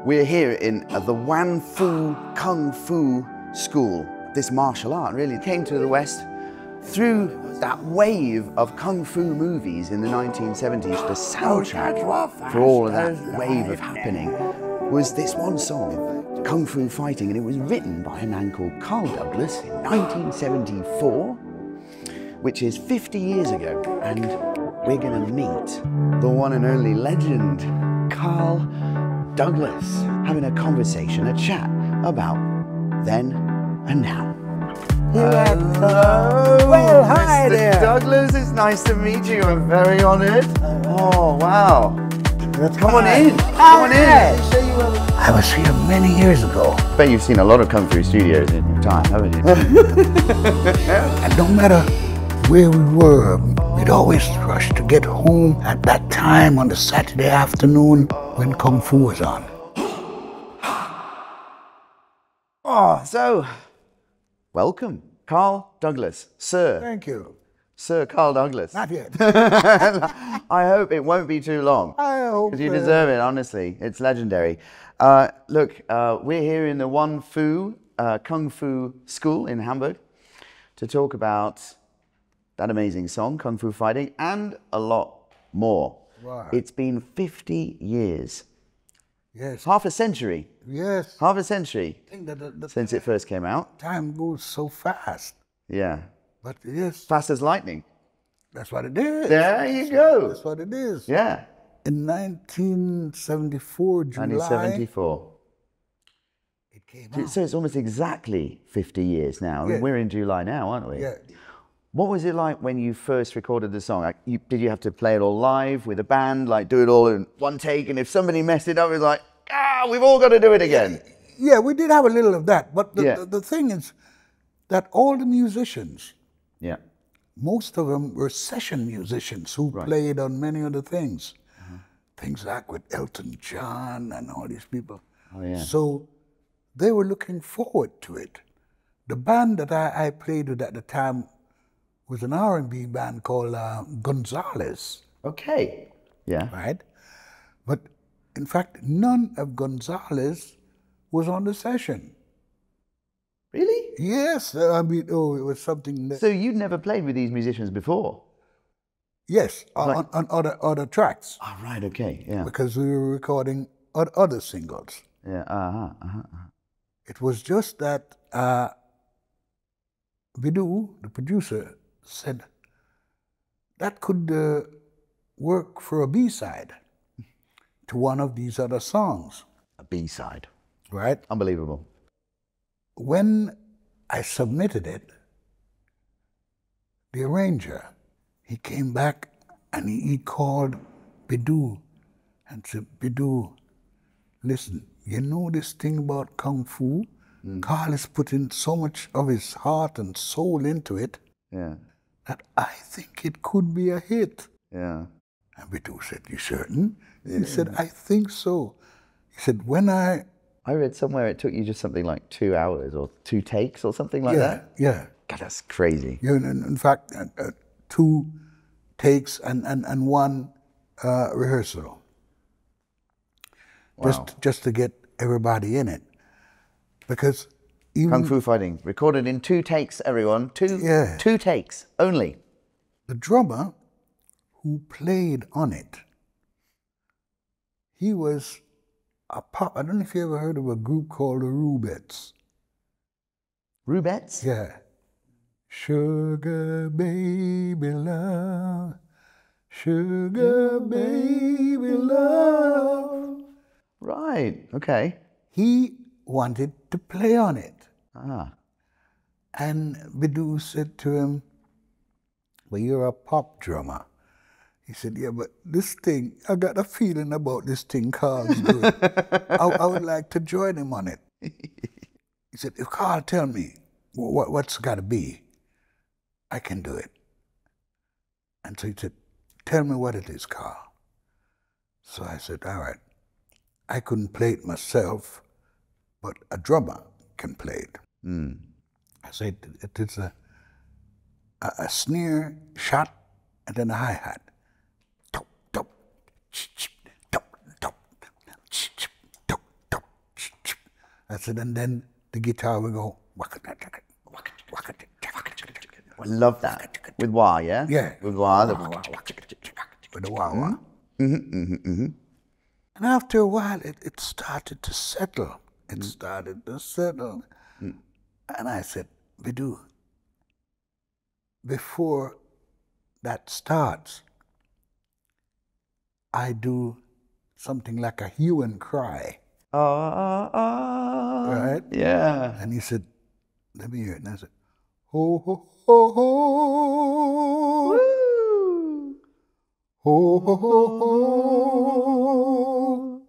We're here in the Wan Fu Kung Fu school. This martial art really came to the West through that wave of Kung Fu movies in the 1970s. The soundtrack for all of that wave of happening was this one song, Kung Fu Fighting, and it was written by a man called Carl Douglas in 1974, which is 50 years ago, and we're gonna meet the one and only legend, Carl Douglas, having a conversation, a chat about then and now. Hello! Well, hi Mr. there. Douglas, it's nice to meet you. I'm very honoured. Oh, wow. Come on in. Come on in. I was here many years ago. I bet you've seen a lot of Kung Fu studios in your time, haven't you? And no matter where we were, we'd always rush to get home at that time on the Saturday afternoon when Kung Fu was on. Oh, so, welcome, Carl Douglas, sir. Thank you. Sir Carl Douglas. Not yet. I hope it won't be too long. I hope. Because you deserve it, honestly. It's legendary. Look, we're here in the Wan Fu Kung Fu School in Hamburg to talk about that amazing song, Kung Fu Fighting, and a lot more. Wow. It's been 50 years. Yes. Half a century. Yes. Half a century I think that the since it first came out. time goes so fast. Yeah. But yes, Fast as lightning. that's what it is. There you go. That's what it is. Yeah. In 1974, July, 1974. it came out. So it's almost exactly 50 years now. I mean, Yeah. we're in July now, aren't we? Yeah. What was it like when you first recorded the song? Like, did you have to play it all live with a band, like do it all in one take? And if somebody messed it up, it was like, we've all got to do it again. Yeah, we did have a little of that. But Yeah. the thing is that all the musicians, Yeah. most of them were session musicians who played on many other things. Things like with Elton John and all these people. Oh, yeah. So they were looking forward to it. The band that I played with at the time was an R&B band called Gonzalez, Okay. Yeah. right? But in fact, none of Gonzalez was on the session. Really? Yes, I mean, it was something that, So you'd never played with these musicians before? yes, on other tracks, Oh, right. Okay. Yeah. because we were recording other singles. Yeah. It was just that Bidu, the producer, said that could work for a B-side to one of these other songs, A B-side. right? Unbelievable. When I submitted it, the arranger, he came back and he called Bidu and said, Bidu, listen, you know this thing about Kung Fu? Carl is putting so much of his heart and soul into it Yeah. that I think it could be a hit. Yeah. And Bidu said, you certain? He said, I think so. He said, when I read somewhere it took you just something like 2 hours or 2 takes or something like that. Yeah. God, that's crazy. Yeah, in fact, 2 takes and 1 rehearsal. Wow. Just to get everybody in it. Because even Kung Fu Fighting, recorded in 2 takes, everyone. Yeah. 2 takes only. the drummer who played on it, he was a pop. I don't know if you ever heard of a group called the Rubettes. Rubettes? Yeah. Sugar baby love, sugar baby love. Right, okay. He wanted to play on it. Ah, And Bidu said to him, well, you're a pop drummer. He said, yeah, but this thing, I got a feeling about this thing Carl's doing. I would like to join him on it. He said, if Carl tell me what's got to be, I can do it. And so he said, tell me what it is, Carl. So I said, all right, I couldn't play it myself, but a drummer can play it. I said, it is a snare shot and then a hi-hat. I said, and then the guitar would go. I love that. With wah, yeah? Yeah. With wah. With the wah wah. And after a while, it started to settle. It started to settle. And I said, Bidu, before that starts, I do something like a hue and cry. Right? Yeah. And he said, let me hear it. And I said, ho, ho, ho, ho. Woo! Ho, ho, ho, ho.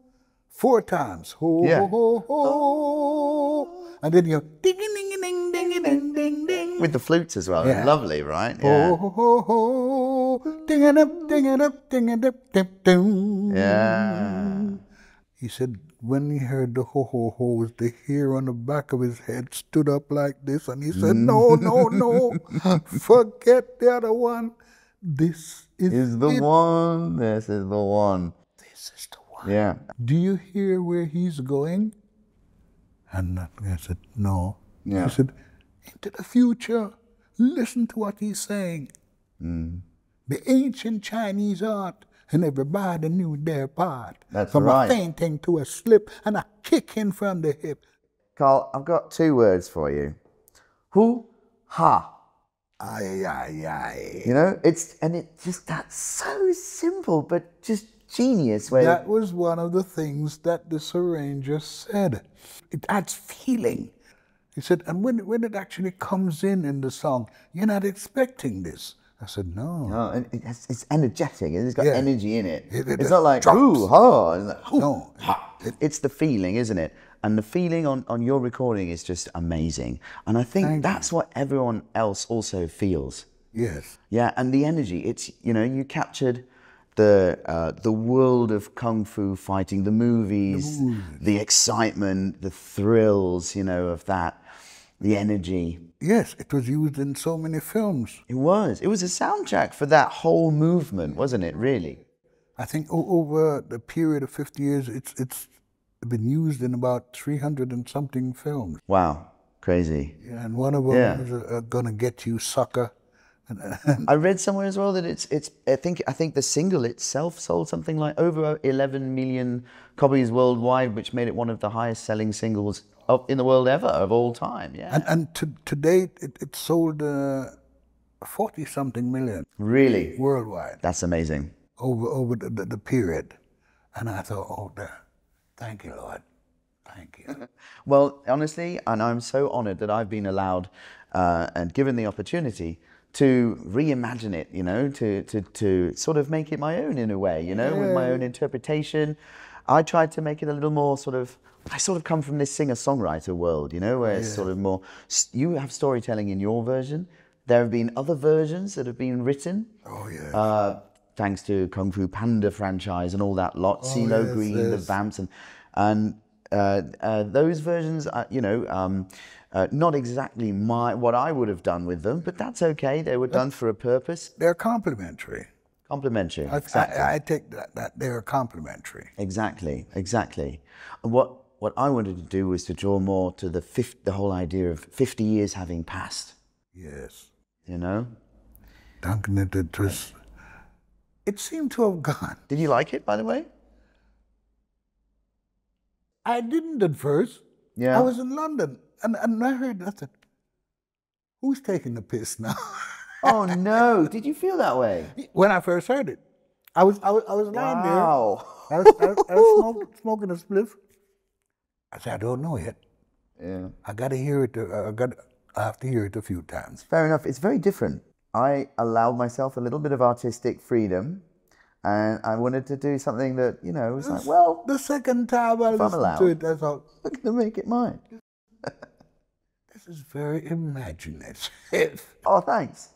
4 times. Ho, Yeah. ho, ho, ho. And then you go, ding, ding, ding, ding, ding, ding, ding, ding. With the flutes as well. Yeah. Lovely, right? Ho, Yeah. ho, ho, ho. Ding it up, ding it up, ding it up, ding, ding. Yeah. He said when he heard the ho-ho-ho's, the hair on the back of his head stood up like this, and he said, no, no, no, forget the other one. This is the it. one. This is the one. This is the one. Yeah. Do you hear where he's going? And I said, no. Yeah. He said, into the future. Listen to what he's saying. The ancient Chinese art, and everybody knew their part. That's from right. a fainting to a slip and a kicking from the hip. Carl, I've got 2 words for you. Hu, ha. Aye, aye, aye. You know, that's so simple, but just genius. That was one of the things that this arranger said. It adds feeling. He said, and when it actually comes in the song, you're not expecting this. I said, no. No, and it's energetic. It's got Yeah. energy in it. It It's not like, drops. ooh, ha. It's like, ooh, No. ha. It's the feeling, isn't it? And the feeling on your recording is just amazing. And I think that's what everyone else also feels. Yes. Yeah, and the energy. It's, you know, you captured the world of kung fu fighting, the movies, the excitement, the thrills, you know, of that, the energy. Yes, it was used in so many films. It was. It was a soundtrack for that whole movement, wasn't it, really? I think over the period of 50 years, it's been used in about 300 and something films. Wow, crazy. Yeah, and one of them is Gonna Get You, Sucker. I read somewhere as well that it's I think the single itself sold something like over 11 million copies worldwide, which made it one of the highest selling singles in the world ever, of all time. Yeah. And to date, it sold 40 something million. Really? Worldwide. That's amazing. Over the period. And I thought, oh, thank you, Lord. Thank you. Well, honestly, and I'm so honored that I've been allowed and given the opportunity to reimagine it, you know, to sort of make it my own in a way, you know, with my own interpretation. I tried to make it a little more I sort of come from this singer-songwriter world, you know, where it's sort of more, you have storytelling in your version. There have been other versions that have been written. Oh, yeah. Thanks to Kung Fu Panda franchise and all that lot, CeeLo Green, the Vamps, and those versions, you know, not exactly what I would have done with them, but that's okay. They were done for a purpose. They're complementary. Complementary, exactly. I take that they're complementary. Exactly, exactly. And what I wanted to do was to draw more to the whole idea of 50 years having passed. Yes. You know? Duncan, it seemed to have gone. Did you like it, by the way? I didn't at first. Yeah. I was in London, and I heard nothing. Who's taking the piss now? Oh no! Did you feel that way? When I first heard it, I was lying there. Wow. I was smoking a spliff. I said, I don't know yet. Yeah. I got to hear it. I have to hear it a few times. Fair enough. It's very different. I allowed myself a little bit of artistic freedom, and I wanted to do something that, you know, was like, well, the second time I listened to it, I thought, I'm going to make it mine. This is very imaginative. Oh, thanks.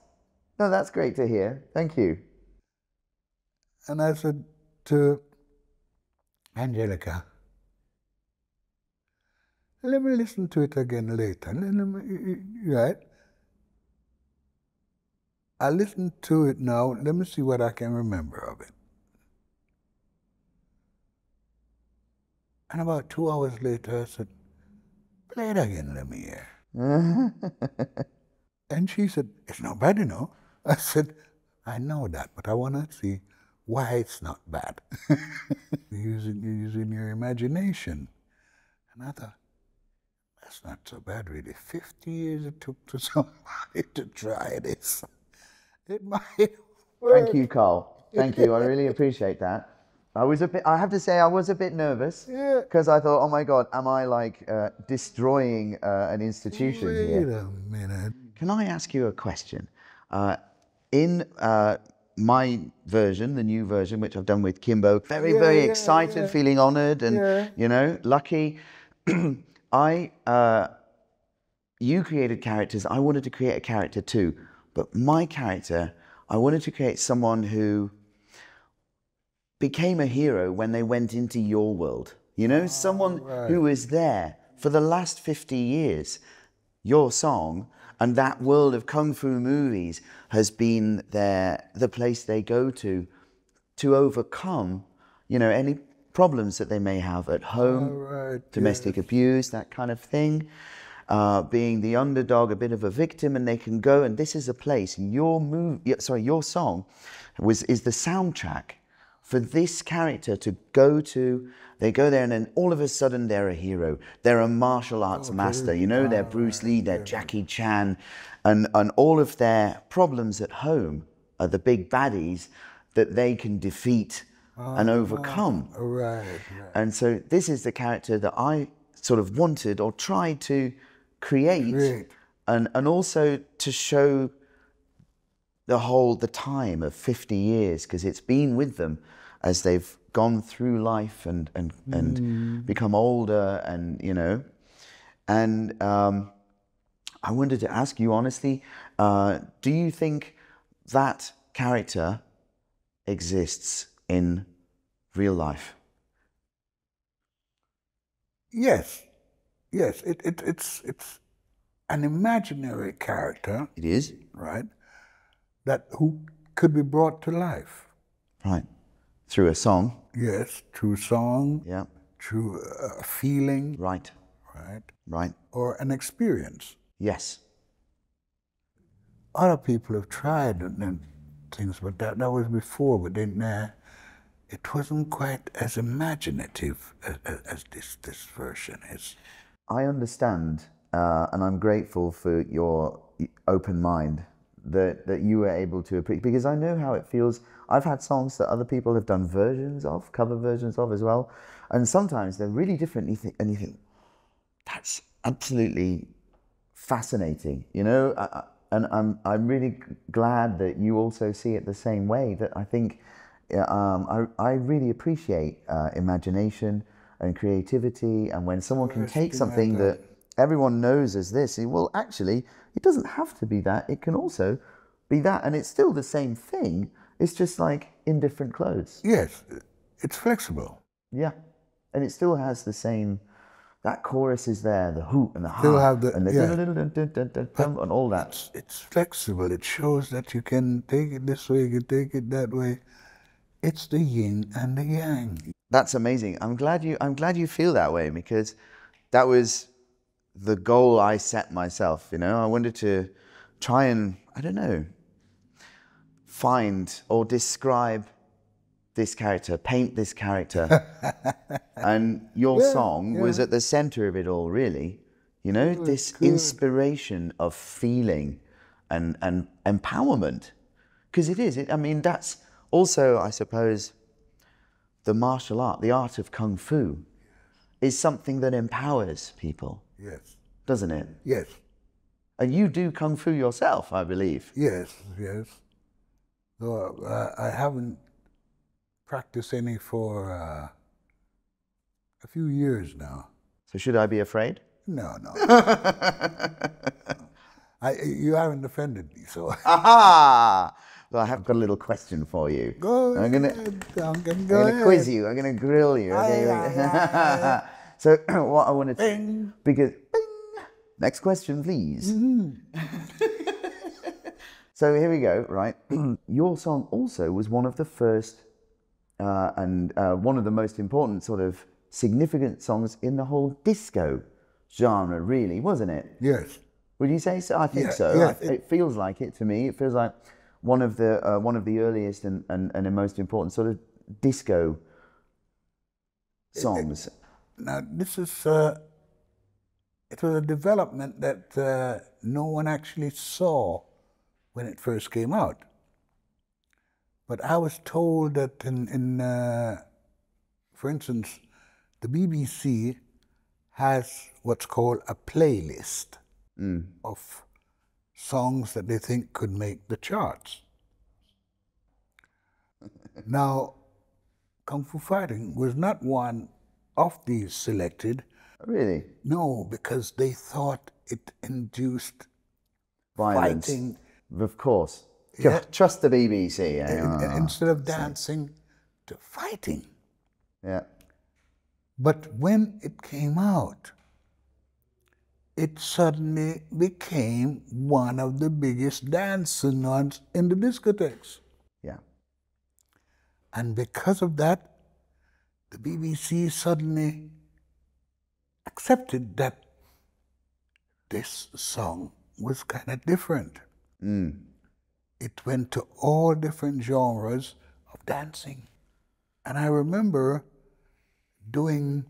No, that's great to hear. Thank you. And I said to Angelica, let me listen to it again later. Right? I listened to it now. Let me see what I can remember of it. And about 2 hours later, I said, Play it again, let me hear. And she said, it's not bad, you know. I said, I know that, but I want to see why it's not bad. Using your imagination. And I thought, that's not so bad, really. 50 years it took to somebody to try this. It might work. Thank you, Carl. Thank you. I really appreciate that. I have to say, I was a bit nervous because I thought, oh my God, am I like destroying an institution here? Wait a minute. Can I ask you a question? In my version, the new version, which I've done with Kimbo, very excited, feeling honored and, you know, lucky. You created characters. I wanted to create a character too. But my character, I wanted to create someone who became a hero when they went into your world. You know, someone who was there for the last 50 years. Your song and that world of Kung Fu movies has been the place they go to overcome, you know, any problems that they may have at home, domestic abuse, that kind of thing. Being the underdog, a bit of a victim, and they can go, and this is a place. Your song is the soundtrack for this character to go to. They go there, and then all of a sudden they're a hero. They're a martial arts master. You know, they're Bruce Lee, they're Jackie Chan, and all of their problems at home are the big baddies that they can defeat and overcome. And so this is the character that I sort of wanted or tried to create. And also to show the time of 50 years, because it's been with them as they've gone through life and become older, and you know. And I wanted to ask you honestly, do you think that character exists in real life? Yes. It's an imaginary character. It is. Right. Who could be brought to life. Right. Through a song. Yes, through song. Yeah. Through a feeling. Right. Right. Or an experience. Yes. Other people have tried and things, but that was before, but then it wasn't quite as imaginative as this version is. I understand, and I'm grateful for your open mind that you were able to appreciate, because I know how it feels. I've had songs that other people have done cover versions of as well, and sometimes they're really different, and you think, that's absolutely fascinating, you know. And I'm really glad that you also see it the same way. That I think I really appreciate imagination and creativity, and when someone can take something that everyone knows as this, well, actually, it doesn't have to be that. It can also be that, and it's still the same thing. It's just like in different clothes. Yes, it's flexible. Yeah, and it still has the same. That chorus is there, the hoot and the ha, and the and all that. It's flexible. It shows that you can take it this way, you can take it that way. It's the yin and the yang. That's amazing. I'm glad you feel that way, because that was the goal I set myself. You know, I wanted to try and, I don't know, find or describe this character, paint this character. And your song was at the center of it all, really. You know, this inspiration of feeling and empowerment. Because it is. I mean, that's also, I suppose, the martial art, the art of Kung Fu, is something that empowers people. Yes. Doesn't it? Yes. And you do Kung Fu yourself, I believe. Yes. Though I haven't practiced any for a few years now. So should I be afraid? No. You haven't offended me, so. Aha! Well, I have got a little question for you. Go I'm ahead, going to quiz you. I'm going to grill you. Okay? So what I want to... Because... Bing! Next question, please. So here we go, right? Your song also was one of the first and one of the most important sort of significant songs in the whole disco genre, really, wasn't it? Yes. Would you say so? I think Yeah, so. yes, It feels like it to me. It feels like one of the earliest and the most important sort of disco songs. Now, this is, it was a development that no one actually saw when it first came out. But I was told that for instance, the BBC has what's called a playlist of songs that they think could make the charts. Now, Kung Fu Fighting was not one of these selected. Really? No, because they thought it induced Violence. fighting. Of course. Yeah. Trust the BBC. Instead of dancing, to fighting. Yeah. But when it came out, it suddenly became one of the biggest dancing ones in the discotheques. Yeah. And because of that, the BBC suddenly accepted that this song was kind of different. It went to all different genres of dancing. And I remember doing,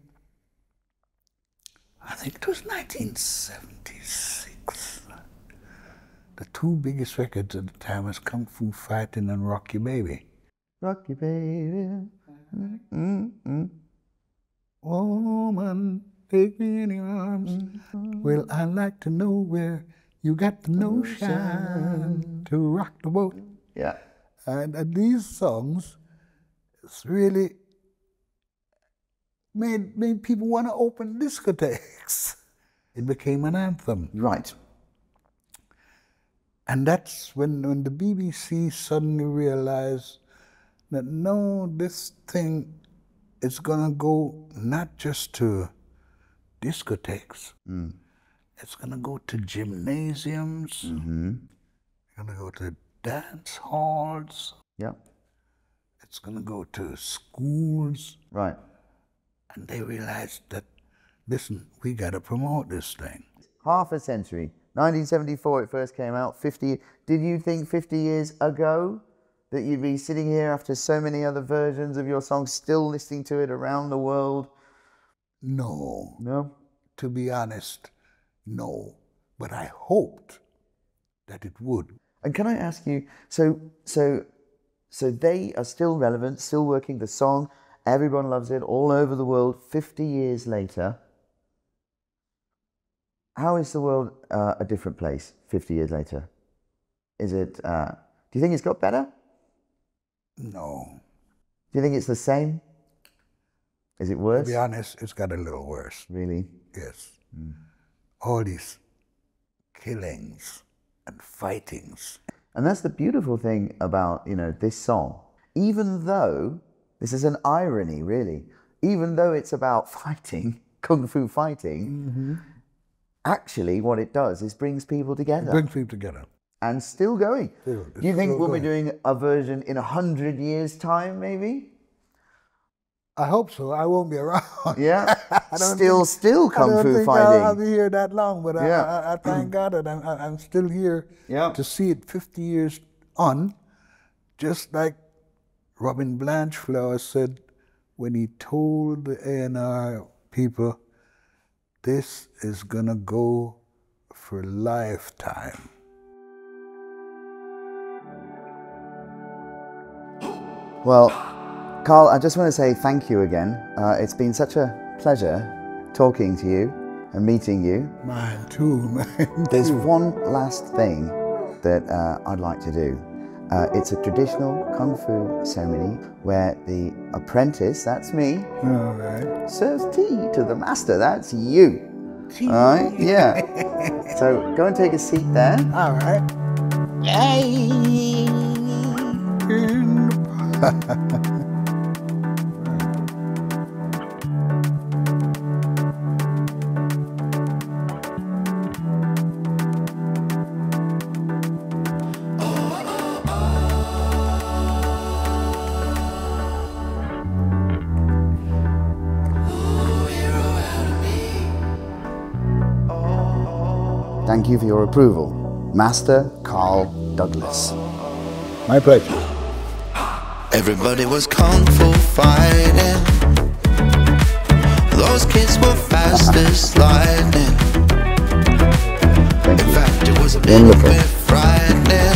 I think it was 1976. The two biggest records at the time was Kung Fu Fighting and Rock You Baby. Rock you, baby. Woman, take me in your arms. Well, I like to know where you got the notion to rock the boat. Yeah. And these songs really made people want to open discotheques. It became an anthem. Right. And that's when the BBC suddenly realized that no, this thing is going to go not just to discotheques. It's going to go to gymnasiums. It's going to go to dance halls. Yeah. It's going to go to schools. Right. And they realized that, listen, we got to promote this thing. Half a century. 1974 it first came out. 50. Did you think 50 years ago that you'd be sitting here after so many other versions of your song, still listening to it around the world? No. No? To be honest, no. But I hoped that it would. And can I ask you, so they are still relevant, still working the song, everyone loves it all over the world, 50 years later. How is the world a different place 50 years later? Is it, do you think it's got better? No. Do you think it's the same? Is it worse? To be honest, it's got a little worse. Really? Yes. All these killings and fightings. And that's the beautiful thing about, this song. Even though, this is an irony really, even though it's about fighting, Kung Fu fighting, actually what it does is brings people together. It brings people together. And still going. Do you think we'll be going. doing a version in 100 years' time, maybe? I hope so. I won't be around. Yeah? Still Kung Fu fighting. I'll be here that long, but I thank God that I'm still here to see it 50 years on, just like Robin Blanchflower said when he told the A&R people, this is going to go for a lifetime. Well, Carl, I just want to say thank you again. It's been such a pleasure talking to you and meeting you. Mine too, There's one last thing that I'd like to do. It's a traditional Kung Fu ceremony where the apprentice, that's me, All right. serves tea to the master, that's you. Tea. All right? Yeah. So go and take a seat there. All right. Thank you for your approval. Master Carl Douglas. My pleasure. Everybody was kung fu fighting. Those kids were fast as lightning. In fact, it was a little bit frightening.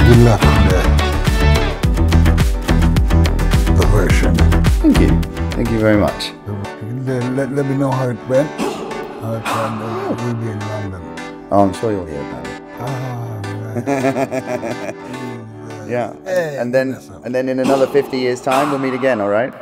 Good luck on the version. Thank you. Thank you very much. Let me know how it went. We'll be in London. Oh, I'm sure you'll hear about it. Right. Yeah. And then in another 50 years' time, we'll meet again, all right?